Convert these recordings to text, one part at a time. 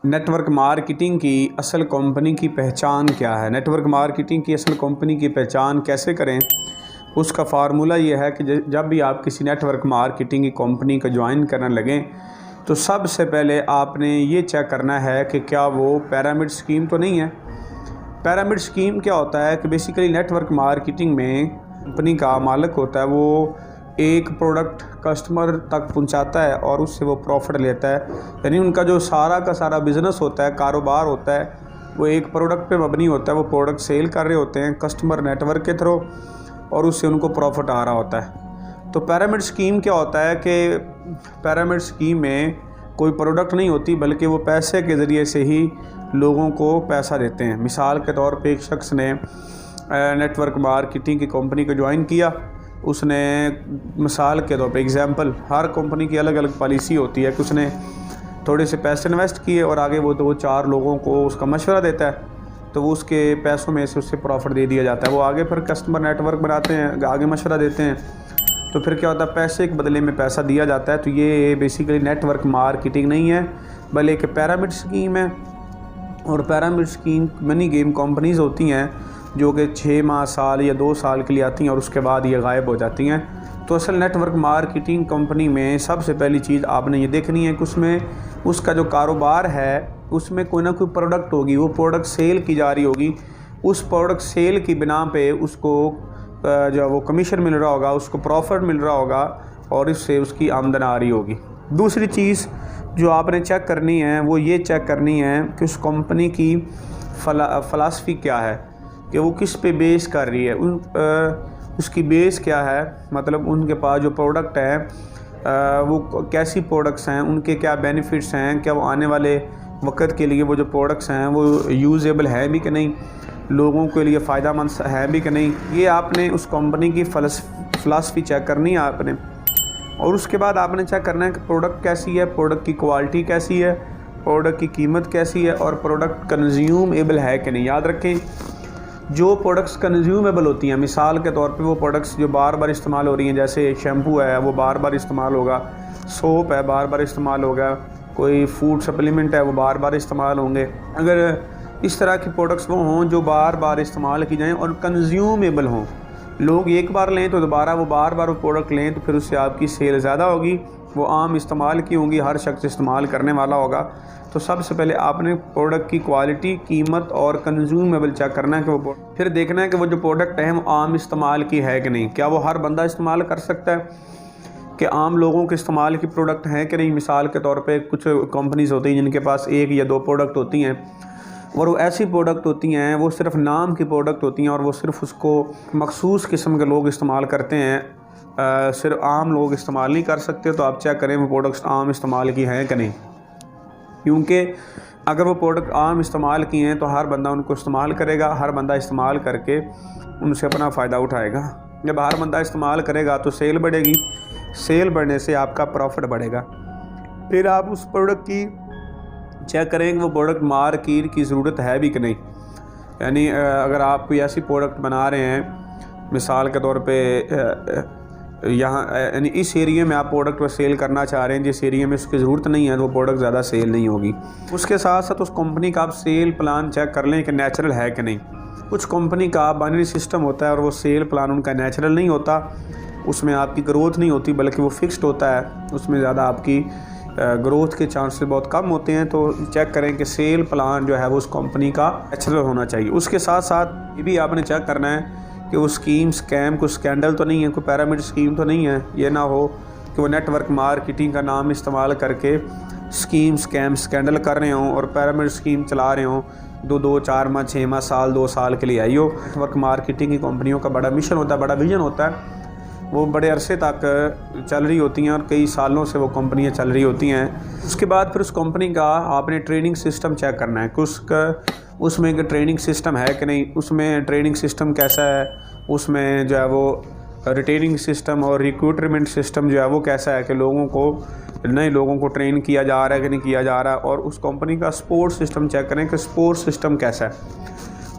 Network marketing की असल company की पहचान क्या है? नेटवर्क मार्केटिंग की असल कंपनी की पहचान कैसे करें? उसका फार्मूला ये है कि जब भी आप किसी नेटवर्क मार्केटिंग की कंपनी को ज्वाइन करने लगें तो सबसे पहले आपने ये चेक करना है कि क्या वो पिरामिड स्कीम तो नहीं है। पिरामिड स्कीम क्या होता है कि बेसिकली नेटवर्क मार्केटिंग में कंपनी का मालिक होता है, वो एक प्रोडक्ट कस्टमर तक पहुंचाता है और उससे वो प्रॉफिट लेता है। यानी उनका जो सारा का सारा बिज़नेस होता है, कारोबार होता है, वो एक प्रोडक्ट पे मबनी होता है। वो प्रोडक्ट सेल कर रहे होते हैं कस्टमर नेटवर्क के थ्रू और उससे उनको प्रॉफिट आ रहा होता है। तो पिरामिड स्कीम क्या होता है कि पिरामिड स्कीम में कोई प्रोडक्ट नहीं होती, बल्कि वो पैसे के ज़रिए से ही लोगों को पैसा देते हैं। मिसाल के तौर पे एक शख्स ने नेटवर्क मार्केटिंग की कंपनी को ज्वाइन किया। उसने मिसाल के तौर पे एग्जांपल, हर कंपनी की अलग अलग पॉलिसी होती है कि उसने थोड़े से पैसे इन्वेस्ट किए और आगे वो 2-4 लोगों को उसका मशवरा देता है, तो वो उसके पैसों में से उससे प्रॉफिट दे दिया जाता है। वो आगे फिर कस्टमर नेटवर्क बनाते हैं, आगे मशवरा देते हैं, तो फिर क्या होता है, पैसे के बदले में पैसा दिया जाता है। तो ये बेसिकली नेटवर्क मार्केटिंग नहीं है, बल्कि एक पिरामिड स्कीम है। और pyramid scheme money game companies होती हैं जो कि 6 माह, साल या 2 साल के लिए आती हैं और उसके बाद ये गायब हो जाती हैं। तो असल नेटवर्क मार्केटिंग कंपनी में सबसे पहली चीज़ आपने ये देखनी है कि उसमें उसका जो कारोबार है उसमें कोई ना कोई प्रोडक्ट होगी, वो प्रोडक्ट सेल की जा रही होगी। उस प्रोडक्ट सेल की बिना पे उसको जो वो कमीशन मिल रहा होगा, उसको प्रॉफिट मिल रहा होगा और इससे उसकी आमदन आ रही होगी। दूसरी चीज़ जो आपने चेक करनी है वो ये चेक करनी है कि उस कंपनी की फ़िलासफ़ी क्या है, कि वो किस पे बेस कर रही है। उसकी बेस क्या है, मतलब उनके पास जो प्रोडक्ट है वो कैसी प्रोडक्ट्स हैं, उनके क्या बेनिफिट्स हैं, क्या वो आने वाले वक्त के लिए वो जो प्रोडक्ट्स हैं वो यूज़ेबल हैं भी कि नहीं, लोगों के लिए फ़ायदा मंद है भी कि नहीं। ये आपने उस कंपनी की फ़िलासफ़ी चेक करनी है आपने। और उसके बाद आपने चेक करना है कि प्रोडक्ट कैसी है, प्रोडक्ट की क्वालिटी कैसी है, प्रोडक्ट की कीमत कैसी है और प्रोडक्ट कंज्यूमेबल है कि नहीं। याद रखें, जो प्रोडक्ट्स कंज्यूमेबल होती हैं, मिसाल के तौर पे वो प्रोडक्ट्स जो बार बार इस्तेमाल हो रही हैं, जैसे शैम्पू है वो बार बार इस्तेमाल होगा, सोप है बार बार इस्तेमाल होगा, कोई फूड सप्लीमेंट है वो बार बार इस्तेमाल होंगे। अगर इस तरह की प्रोडक्ट्स वो हों जो बार बार इस्तेमाल की जाएँ और कंज्यूमेबल हों, लोग एक बार लें तो दोबारा वो बार बार वो प्रोडक्ट लें, तो फिर उससे आपकी सेल ज़्यादा होगी, वो आम इस्तेमाल की होंगी, हर शख्स इस्तेमाल करने वाला होगा। तो सबसे पहले आपने प्रोडक्ट की क्वालिटी, कीमत और कंज्यूमेबल चेक करना है कि वो, फिर देखना है कि वो जो प्रोडक्ट है वो आम इस्तेमाल की है कि नहीं, क्या वो हर बंदा इस्तेमाल कर सकता है, कि आम लोगों के इस्तेमाल की प्रोडक्ट हैं कि नहीं। मिसाल के तौर पे कुछ कंपनीज़ होती हैं जिनके पास 1 या 2 प्रोडक्ट होती हैं और वो ऐसी प्रोडक्ट होती हैं, वो सिर्फ नाम की प्रोडक्ट होती हैं और वो सिर्फ उसको मखसूस किस्म के लोग इस्तेमाल करते हैं, सिर्फ आम लोग इस्तेमाल नहीं कर सकते। तो आप चेक करें वो प्रोडक्ट्स आम इस्तेमाल की हैं कि नहीं, क्योंकि अगर वो प्रोडक्ट आम इस्तेमाल किए हैं तो हर बंदा उनको इस्तेमाल करेगा, हर बंदा इस्तेमाल करके उनसे अपना फ़ायदा उठाएगा। जब हर बंदा इस्तेमाल करेगा तो सेल बढ़ेगी, सेल बढ़ने से आपका प्रॉफिट बढ़ेगा। फिर आप उस प्रोडक्ट की चेक करेंगे वो प्रोडक्ट मार्केट की ज़रूरत है भी कि नहीं। यानी अगर आप कोई ऐसी प्रोडक्ट बना रहे हैं, मिसाल के तौर पे यहाँ यानी इस एरिया में आप प्रोडक्ट को सेल करना चाह रहे हैं, जिस एरिया में उसकी ज़रूरत नहीं है तो वो प्रोडक्ट ज़्यादा सेल नहीं होगी। उसके साथ साथ उस कंपनी का आप सेल प्लान चेक कर लें कि नेचुरल है कि नहीं। कुछ कंपनी का बाइनरी सिस्टम होता है और वो सेल प्लान उनका नेचुरल नहीं होता, उसमें आपकी ग्रोथ नहीं होती बल्कि वो फिक्स्ड होता है, उसमें ज़्यादा आपकी ग्रोथ के चांसेस बहुत कम होते हैं। तो चेक करें कि सेल प्लान जो है वो उस कंपनी का नेचुरल होना चाहिए। उसके साथ साथ ये भी आपने चेक करना है कि वो स्कीम, स्कैम, कोई स्कैंडल तो नहीं है, कोई पिरामिड स्कीम तो नहीं है। ये ना हो कि वो नेटवर्क मार्केटिंग का नाम इस्तेमाल करके स्कीम, स्कैम, स्कैंडल कर रहे हों और पिरामिड स्कीम चला रहे हों, 2-2, 4 माह, 6 माह, साल, 2 साल के लिए आई हो। नेटवर्क मार्केटिंग की कंपनियों का बड़ा मिशन होता है, बड़ा विजन होता है, वो बड़े अरसे तक चल रही होती हैं और कई सालों से वो कंपनियां चल रही होती हैं। उसके बाद फिर उस कंपनी का आपने ट्रेनिंग सिस्टम चेक करना है कि उसमें एक ट्रेनिंग सिस्टम है कि नहीं, उसमें ट्रेनिंग सिस्टम कैसा है, उसमें जो है वो रिटेनिंग सिस्टम और रिक्रूटमेंट सिस्टम जो है वो कैसा है, कि लोगों को, नए लोगों को ट्रेन किया जा रहा है कि नहीं किया जा रहा है। और उस कंपनी का सपोर्ट सिस्टम चेक करें कि सपोर्ट सिस्टम कैसा है।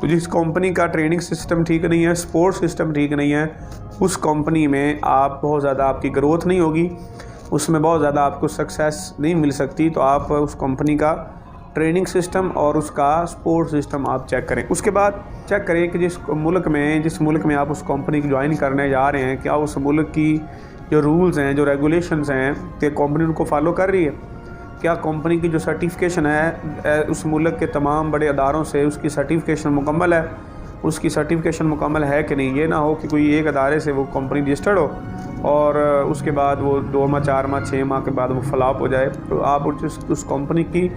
तो जिस कंपनी का ट्रेनिंग सिस्टम ठीक नहीं है, सपोर्ट सिस्टम ठीक नहीं है, उस कंपनी में आप बहुत ज़्यादा आपकी ग्रोथ नहीं होगी, उसमें बहुत ज़्यादा आपको सक्सेस नहीं मिल सकती। तो आप उस कंपनी का ट्रेनिंग सिस्टम और उसका सपोर्ट सिस्टम आप चेक करें। उसके बाद चेक करें कि जिस मुल्क में आप उस कंपनी को ज्वाइन करने जा रहे हैं, क्या उस मुल्क की जो रूल्स हैं, जो रेगुलेशंस हैं, क्या कंपनी उनको फॉलो कर रही है। क्या कंपनी की जो सर्टिफिकेशन है उस मुल्क के तमाम बड़े अदारों से उसकी सर्टिफिकेशन मुकम्मल है, उसकी सर्टिफिकेशन मुकम्मल है कि नहीं। ये ना हो कि कोई एक अदारे से वो कंपनी रजिस्टर्ड हो और उसके बाद वो 2 माह 4 माह 6 माह के बाद वो फ्लॉप हो जाए। तो आप उस कंपनी की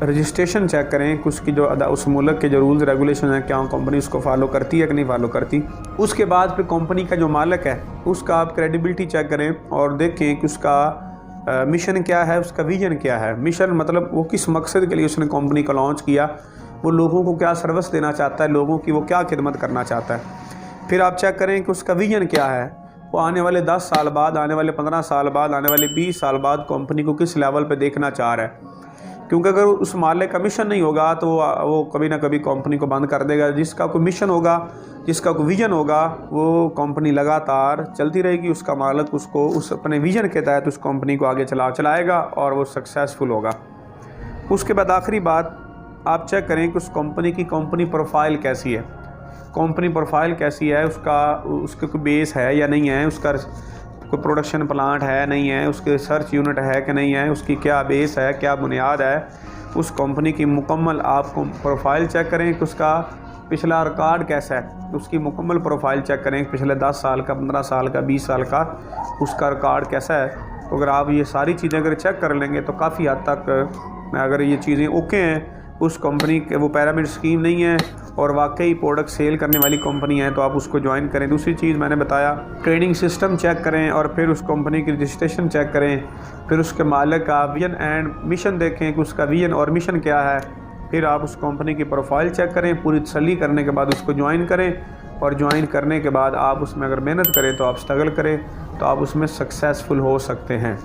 रजिस्ट्रेशन चेक करें कि उसकी जो उस मुल्क के जो रूल्स रेगुलेशन हैं, क्या कंपनी उसको फॉलो करती है कि नहीं फॉलो करती। उसके बाद फिर कंपनी का जो मालिक है उसका आप क्रेडिबिलिटी चेक करें और देखें कि उसका मिशन क्या है, उसका विजन क्या है। मिशन मतलब वो किस मकसद के लिए उसने कंपनी को लॉन्च किया, वो लोगों को क्या सर्विस देना चाहता है, लोगों की वो क्या खिदमत करना चाहता है। फिर आप चेक करें कि उसका विजन क्या है, वो आने वाले 10 साल बाद, आने वाले 15 साल बाद, आने वाले 20 साल बाद कंपनी को किस लेवल पे देखना चाह रहा है। क्योंकि अगर उस मालिक का मिशन नहीं होगा तो वो कभी ना कभी कंपनी को बंद कर देगा। जिसका कोई मिशन होगा, जिसका कोई विजन होगा, वो कंपनी लगातार चलती रहेगी। उसका मालिक उसको उस अपने विजन के तहत उस कंपनी को आगे चलाएगा और वो सक्सेसफुल होगा। उसके बाद आखिरी बात आप चेक करें कि उस कंपनी की कंपनी प्रोफाइल कैसी है। कंपनी प्रोफाइल कैसी है, उसका कोई बेस है या नहीं है, उसका कोई प्रोडक्शन प्लांट है नहीं है, उसके रिसर्च यूनिट है कि नहीं है, उसकी क्या बेस है, क्या बुनियाद है। उस कंपनी की मुकम्मल आप प्रोफाइल चेक करें कि उसका पिछला रिकॉर्ड कैसा है, उसकी मुकम्मल प्रोफाइल चेक करें पिछले 10 साल का, 15 साल का, 20 साल का उसका रिकॉर्ड कैसा है। तो अगर आप ये सारी चीज़ें अगर चेक कर लेंगे तो काफ़ी हद तक अगर ये चीज़ें ओके हैं, उस कंपनी के वो पिरामिड स्कीम नहीं है और वाकई प्रोडक्ट सेल करने वाली कंपनी है, तो आप उसको ज्वाइन करें। दूसरी चीज़ मैंने बताया, ट्रेनिंग सिस्टम चेक करें और फिर उस कंपनी की रजिस्ट्रेशन चेक करें। फिर उसके मालिक का विजन एंड मिशन देखें कि उसका विजन और मिशन क्या है। फिर आप उस कंपनी की प्रोफाइल चेक करें, पूरी तसल्ली करने के बाद उसको ज्वाइन करें और ज्वाइन करने के बाद आप उसमें अगर मेहनत करें तो आप स्ट्रगल करें तो आप उसमें सक्सेसफुल हो सकते हैं।